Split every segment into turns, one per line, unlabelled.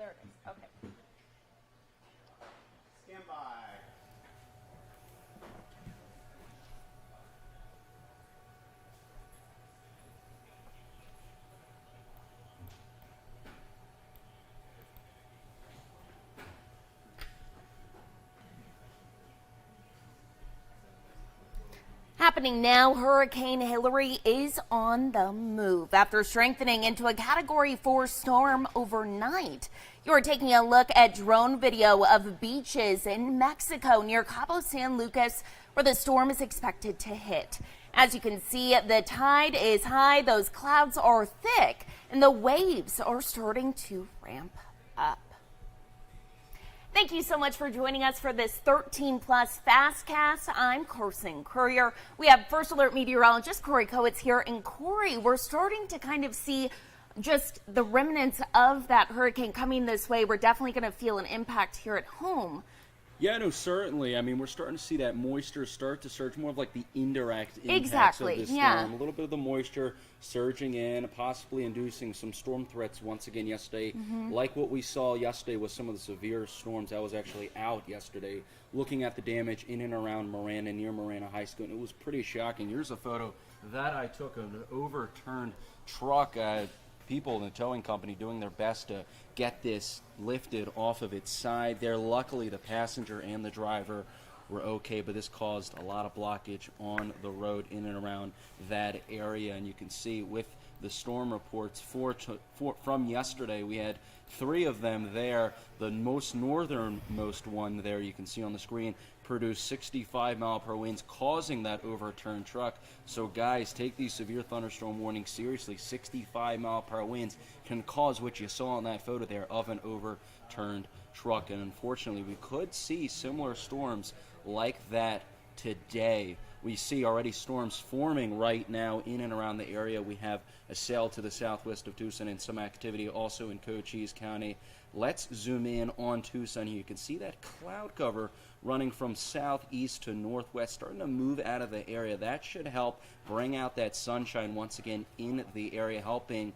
there it is. Okay.
Stand by.
Happening now, Hurricane Hilary is on the move after strengthening into a Category 4 storm overnight. You're taking a look at drone video of beaches in Mexico near Cabo San Lucas, where the storm is expected to hit. As you can see, the tide is high, those clouds are thick, and the waves are starting to ramp up. Thank you so much for joining us for this 13 Plus FastCast. I'm Carson Courier. We have First Alert meteorologist Corey Kowitz here. And Corey, we're starting to kind of see just the remnants of that hurricane coming this way. We're definitely going to feel an impact here at home.
Yeah, no, certainly. I mean, we're starting to see that moisture start to surge, more of like the indirect impacts of this storm.
Yeah.
A little bit of the moisture surging in, possibly inducing some storm threats once again yesterday. Like what we saw yesterday with some of the severe storms. I was actually out yesterday looking at the damage in and around Marana, near Marana High School, and it was pretty shocking. Here's a photo that I took of an overturned truck. People in the towing company doing their best to get this lifted off of its side there. Luckily, the passenger and the driver were okay, but this caused a lot of blockage on the road in and around that area. And you can see with the storm reports from yesterday, we had 3 of them there. The most northernmost one there, you can see on the screen, produced 65-mile-per-hour winds, causing that overturned truck. So guys, take these severe thunderstorm warnings seriously. 65-mile-per-hour winds can cause what you saw in that photo there of an overturned truck. And unfortunately, we could see similar storms like that today. We see already storms forming right now in and around the area. We have a cell to the southwest of Tucson and some activity also in Cochise County. Let's zoom in on Tucson here. You can see that cloud cover running from southeast to northwest, starting to move out of the area. That should help bring out that sunshine once again in the area, helping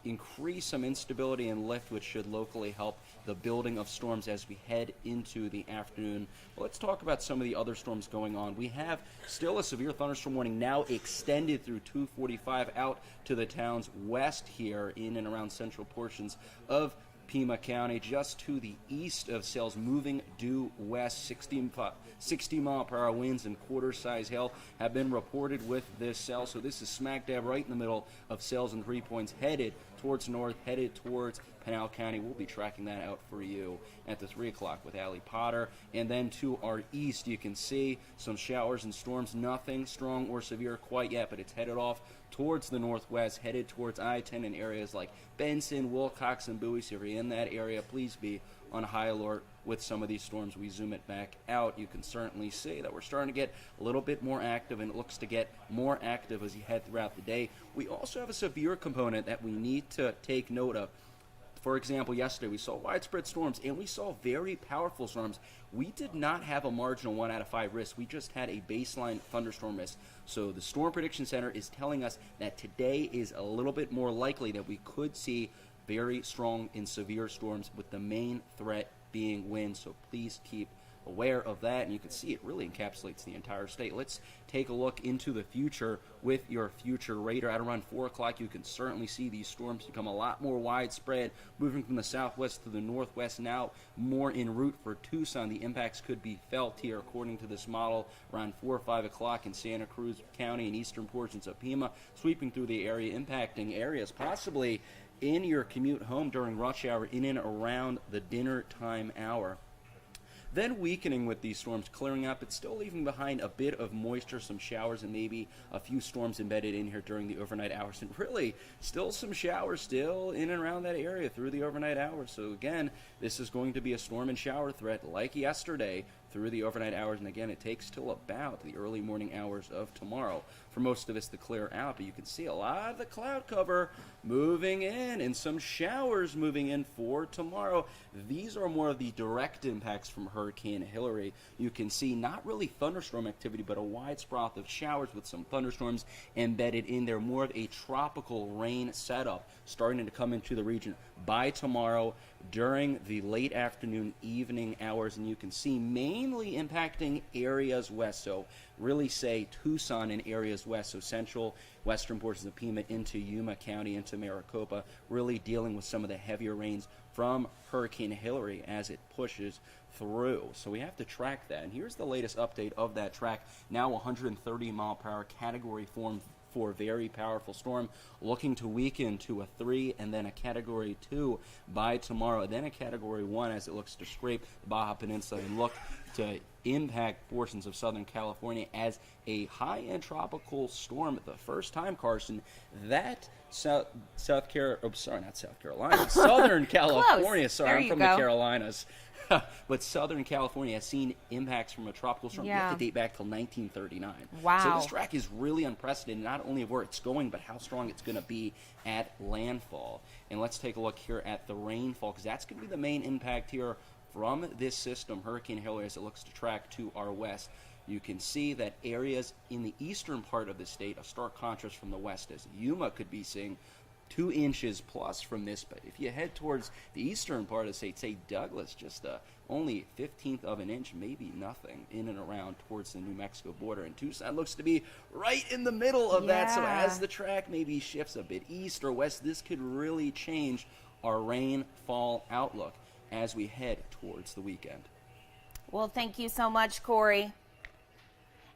increase some instability and lift, which should locally help the building of storms as we head into the afternoon. Well, let's talk about some of the other storms going on. We have still a severe thunderstorm warning now extended through 2:45 out to the towns west here in and around central portions of Pima County, just to the east of Sales, moving due west. 60-mile-per-hour winds and quarter-size hail have been reported with this cell. So this is smack dab right in the middle of Sales and 3 Points, headed towards north, headed towards Pinal County. We'll be tracking that out for you at the 3 o'clock with Allie Potter. And then to our east, you can see some showers and storms. Nothing strong or severe quite yet, but it's headed off towards the northwest, headed towards I-10 in areas like Benson, Wilcox, and Bowie. So if you're in that area, please be on high alert with some of these storms. We zoom it back out, you can certainly see that we're starting to get a little bit more active, and it looks to get more active as you head throughout the day. We also have a severe component that we need to take note of. For example, yesterday we saw widespread storms and we saw very powerful storms. We did not have a marginal 1 out of 5 risk. We just had a baseline thunderstorm risk. So the Storm Prediction Center is telling us that today is a little bit more likely that we could see very strong and severe storms, with the main threat being wind. So please keep aware of that, and you can see it really encapsulates the entire state. Let's take a look into the future with your future radar. At around 4 o'clock, you can certainly see these storms become a lot more widespread, moving from the southwest to the northwest, now more en route for Tucson. The impacts could be felt here, according to this model, around 4 or 5 o'clock in Santa Cruz County and eastern portions of Pima, sweeping through the area, impacting areas possibly in your commute home during rush hour, in and around the dinner time hour. Then weakening with these storms clearing up. It's still leaving behind a bit of moisture, some showers, and maybe a few storms embedded in here during the overnight hours. And really, still some showers still in and around that area through the overnight hours. So again, this is going to be a storm and shower threat like yesterday through the overnight hours, and again, it takes till about the early morning hours of tomorrow for most of us to clear out. But you can see a lot of the cloud cover moving in and some showers moving in for tomorrow. These are more of the direct impacts from Hurricane Hilary. You can see not really thunderstorm activity, but a wide swath of showers with some thunderstorms embedded in there. More of a tropical rain setup starting to come into the region by tomorrow during the late afternoon, evening hours, and you can see mainly impacting areas west. So really say Tucson and areas west, so central, western portions of Pima into Yuma County, into Maricopa, really dealing with some of the heavier rains from Hurricane Hilary as it pushes through. So we have to track that. And here's the latest update of that track. Now 130 mile per hour category 4 very powerful storm, looking to weaken to a 3 and then a category 2 by tomorrow, then a category 1 as it looks to scrape the Baja Peninsula and look to impact portions of Southern California as a high-end tropical storm. The first time, Carson, that Southern California. Sorry, I'm from the Carolinas. But Southern California has seen impacts from a tropical storm. You have to date back till 1939.
Wow.
So this track is really unprecedented, not only of where it's going, but how strong it's going to be at landfall. And let's take a look here at the rainfall, because that's going to be the main impact here from this system, Hurricane Hilary, as it looks to track to our west. You can see that areas in the eastern part of the state, a stark contrast from the west, as Yuma could be seeing 2 inches plus from this. But if you head towards the eastern part of the state, say Douglas, just only 1/15 of an inch, maybe nothing, in and around towards the New Mexico border. And Tucson looks to be right in the middle of that. So as the track maybe shifts a bit east or west, this could really change our rainfall outlook as we head towards the weekend.
Well, thank you so much, Corey.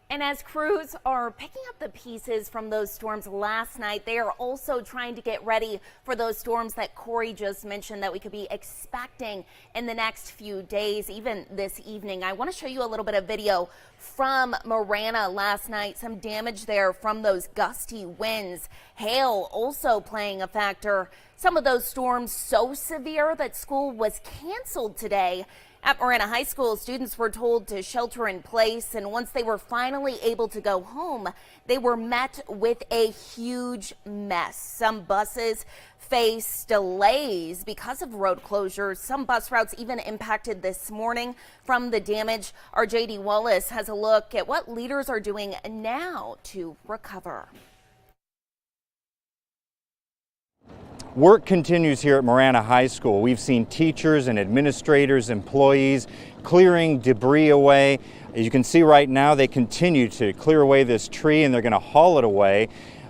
And as crews are picking up the pieces from those storms last night, they are also trying to get ready for those storms that Corey just mentioned that we could be expecting in the next few days, even this evening. I want to show you a little bit of video from Marana last night. Some damage there from those gusty winds. Hail also playing a factor. Some of those storms so severe that school was canceled today. At Marana High School, students were told to shelter in place, and once they were finally able to go home, they were met with a huge mess. Some buses faced delays because of road closures. Some bus routes even impacted this morning from the damage. Our JD Wallace has a look at what leaders are doing now to recover.
Work continues here at Marana High School. We've seen teachers and administrators, employees clearing debris away. As you can see right now, they continue to clear away this tree and they're going to haul it away.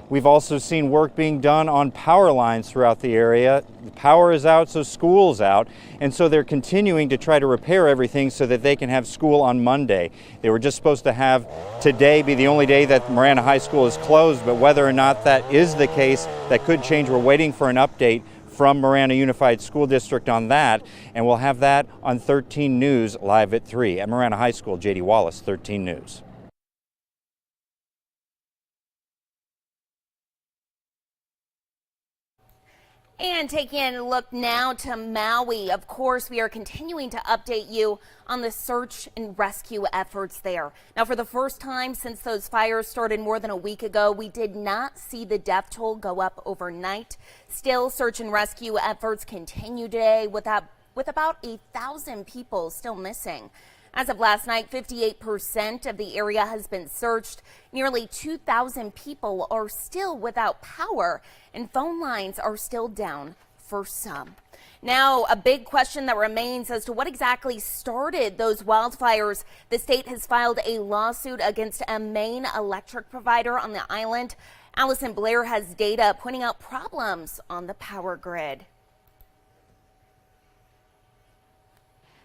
We've also seen work being done on power lines throughout the area. The power is out, so school's out, and so they're continuing to try to repair everything so that they can have school on Monday. They were just supposed to have today be the only day that Marana High School is closed, but whether or not that is the case, that could change. We're waiting for an update from Marana Unified School District on that, and we'll have that on 13 News live at 3. At Marana High School, JD Wallace, 13 News.
And taking a look now to Maui. Of course, we are continuing to update you on the search and rescue efforts there. Now, for the first time since those fires started more than a week ago, we did not see the death toll go up overnight. Still, search and rescue efforts continue today with about 1,000 people still missing. As of last night, 58% of the area has been searched. Nearly 2,000 people are still without power, and phone lines are still down for some. Now, a big question that remains as to what exactly started those wildfires. The state has filed a lawsuit against a main electric provider on the island. Allison Blair has data pointing out problems on the power grid.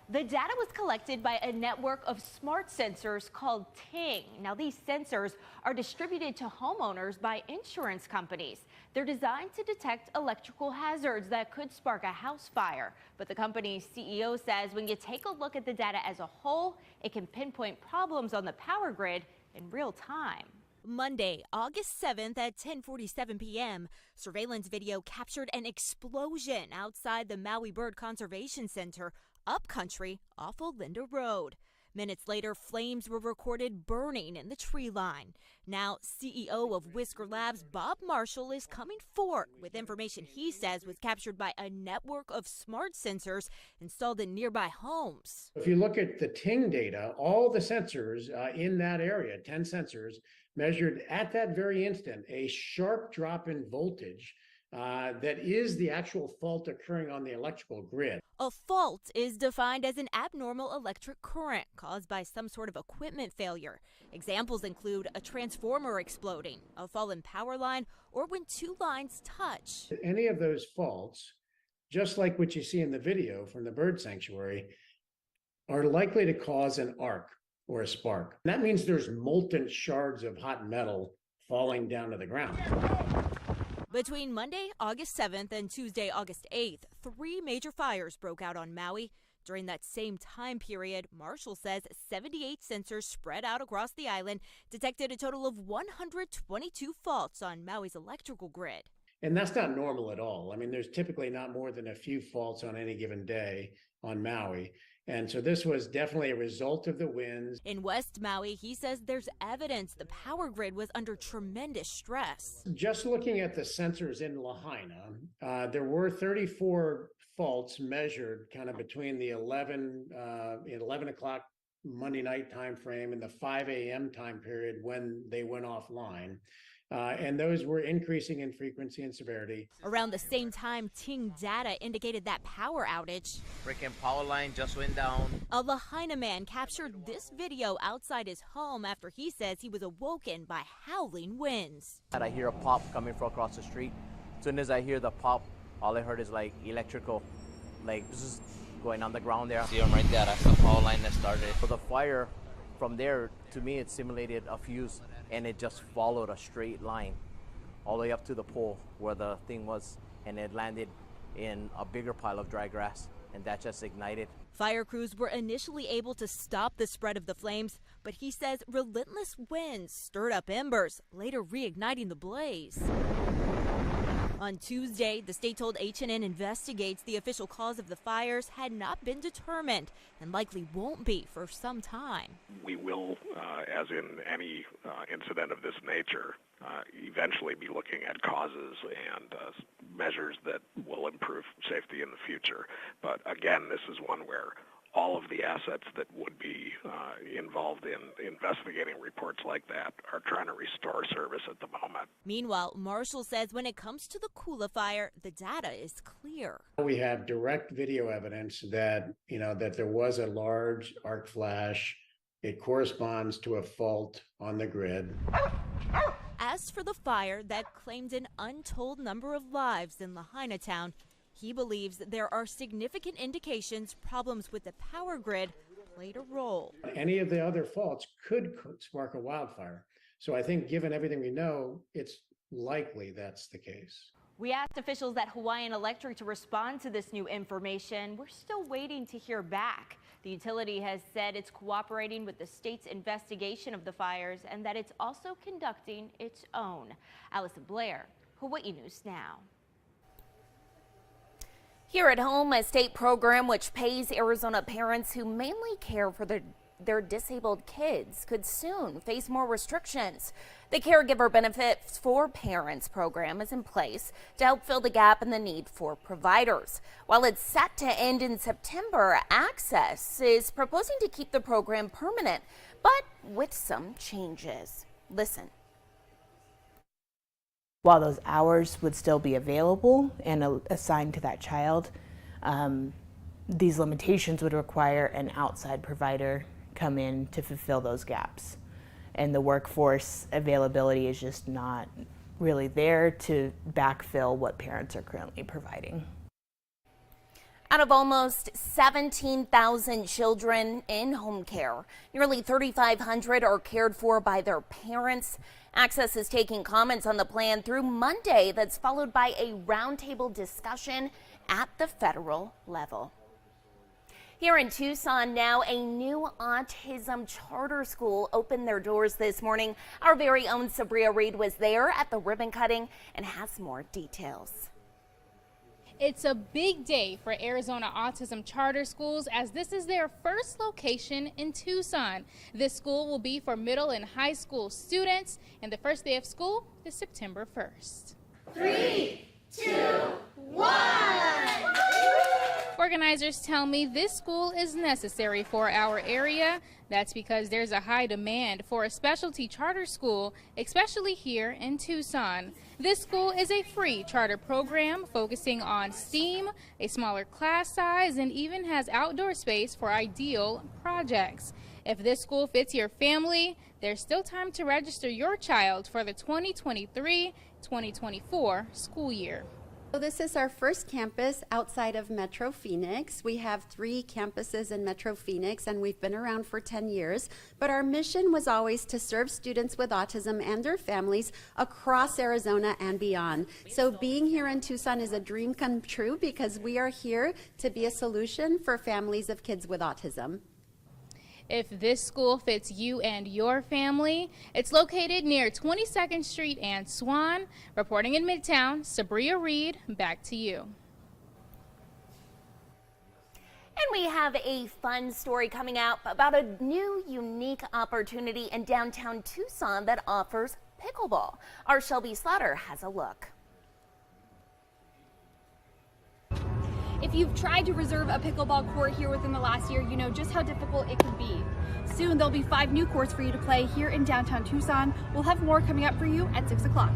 The data was collected by a network of smart sensors called Ting. Now, these sensors are distributed to homeowners by insurance companies. They're designed to detect electrical hazards that could spark a house fire. But the company's CEO says when you take a look at the data as a whole, it can pinpoint problems on the power grid in real time.
Monday, August 7th at 10:47 p.m., surveillance video captured an explosion outside the Maui Bird Conservation Center upcountry off Olinda Road. Minutes later, flames were recorded burning in the tree line. Now, CEO of Whisker Labs, Bob Marshall, is coming forward with information he says was captured by a network of smart sensors installed in nearby homes.
If you look at the Ting data, all the sensors in that area, 10 sensors, measured at that very instant a sharp drop in voltage that is the actual fault occurring on the electrical grid.
A fault is defined as an abnormal electric current caused by some sort of equipment failure. Examples include a transformer exploding, a fallen power line, or when two lines touch.
Any of those faults, just like what you see in the video from the bird sanctuary, are likely to cause an arc or a spark. That means there's molten shards of hot metal falling down to the ground.
Between Monday, August 7th and Tuesday, August 8th, 3 major fires broke out on Maui. During that same time period, Marshall says 78 sensors spread out across the island detected a total of 122 faults on Maui's electrical grid.
And that's not normal at all. I mean, there's typically not more than a few faults on any given day on Maui. And so this was definitely a result of the winds.
In West Maui, he says there's evidence the power grid was under tremendous stress.
Just looking at the sensors in Lahaina, there were 34 faults measured kind of between the 11 o'clock Monday night time frame and the 5 a.m. time period when they went offline. And those were increasing in frequency and severity.
Around the same time, Ting data indicated that power outage.
Freaking power line just went down.
A Lahaina man captured this video outside his home after he says he was awoken by howling winds.
I hear a pop coming from across the street. As soon as I hear the pop, all I heard is like electrical, like zzz, going on the ground there. See them right there, that's the power line that started. For the fire, from there, to me, it simulated a fuse, and it just followed a straight line all the way up to the pole where the thing was, and it landed in a bigger pile of dry grass, and that just ignited.
Fire crews were initially able to stop the spread of the flames, but he says relentless winds stirred up embers, later reigniting the blaze. On Tuesday, the state told HNN investigates the official cause of the fires had not been determined and likely won't be for some time.
We will, as in any incident of this nature, eventually be looking at causes and measures that will improve safety in the future. But again, this is one where all of the assets that would be involved in investigating reports like that are trying to restore service at the moment.
Meanwhile, Marshall says when it comes to the Kula fire, the data is clear.
We have direct video evidence that, that there was a large arc flash. It corresponds to a fault on the grid.
As for the fire that claimed an untold number of lives in Lahaina town, he believes there are significant indications problems with the power grid played a role.
Any of the other faults could spark a wildfire. So I think given everything we know, it's likely that's the case.
We asked officials at Hawaiian Electric to respond to this new information. We're still waiting to hear back. The utility has said it's cooperating with the state's investigation of the fires and that it's also conducting its own. Allison Blair, Hawaii News Now.
Here at home, a state program which pays Arizona parents who mainly care for their disabled kids could soon face more restrictions. The Caregiver Benefits for Parents program is in place to help fill the gap in the need for providers. While it's set to end in September, Access is proposing to keep the program permanent, but with some changes. Listen.
While those hours would still be available and assigned to that child, these limitations would require an outside provider come in to fulfill those gaps. And the workforce availability is just not really there to backfill what parents are currently providing.
Out of almost 17,000 children in home care, nearly 3,500 are cared for by their parents. Access is taking comments on the plan through Monday that's followed by a roundtable discussion at the federal level. Here in Tucson now, a new autism charter school opened their doors this morning. Our very own Sabria Reed was there at the ribbon cutting and has more details.
It's a big day for Arizona Autism Charter Schools as this is their first location in Tucson. This school will be for middle and high school students, and the first day of school is September 1st.
3, 2, 1!
Organizers tell me this school is necessary for our area. That's because there's a high demand for a specialty charter school, especially here in Tucson. This school is a free charter program focusing on STEAM, a smaller class size, and even has outdoor space for ideal projects. If this school fits your family, there's still time to register your child for the 2023-2024 school year.
So this is our first campus outside of Metro Phoenix. We have 3 campuses in Metro Phoenix, and we've been around for 10 years. But our mission was always to serve students with autism and their families across Arizona and beyond. So being here in Tucson is a dream come true because we are here to be a solution for families of kids with autism.
If this school fits you and your family, it's located near 22nd Street and Swan. Reporting in Midtown, Sabria Reed, back to you.
And we have a fun story coming out about a new, unique opportunity in downtown Tucson that offers pickleball. Our Shelby Slaughter has a look.
If you've tried to reserve a pickleball court here within the last year, you know just how difficult it can be. Soon there'll be 5 new courts for you to play here in downtown Tucson. We'll have more coming up for you at 6 o'clock.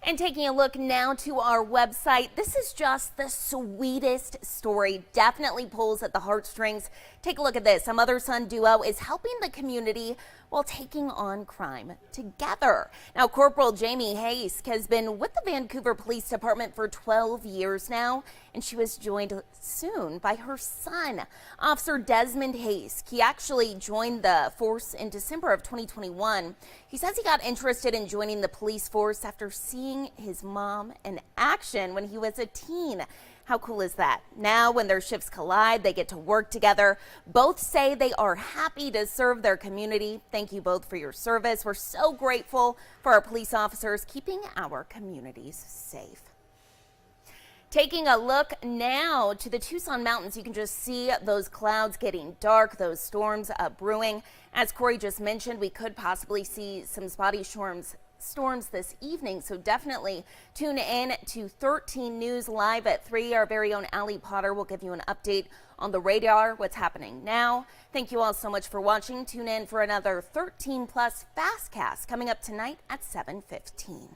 And taking a look now to our website, this is just the sweetest story. Definitely pulls at the heartstrings. Take a look at this. A mother-son duo is helping the community while taking on crime together. Now, Corporal Jamie Hayes has been with the Vancouver Police Department for 12 years now, and she was joined soon by her son, Officer Desmond Hayes. He actually joined the force in December of 2021. He says he got interested in joining the police force after seeing his mom in action when he was a teen. How cool is that? Now, when their shifts collide, they get to work together. Both say they are happy to serve their community. Thank you both for your service. We're so grateful for our police officers keeping our communities safe. Taking a look now to the Tucson mountains, you can just see those clouds getting dark, those storms brewing. As Corey just mentioned, we could possibly see some spotty storms this evening, so definitely tune in to 13 News Live at 3. Our very own Allie Potter will give you an update on the radar, what's happening now. Thank you all so much for watching. Tune in for another 13 Plus FastCast coming up tonight at 7:15.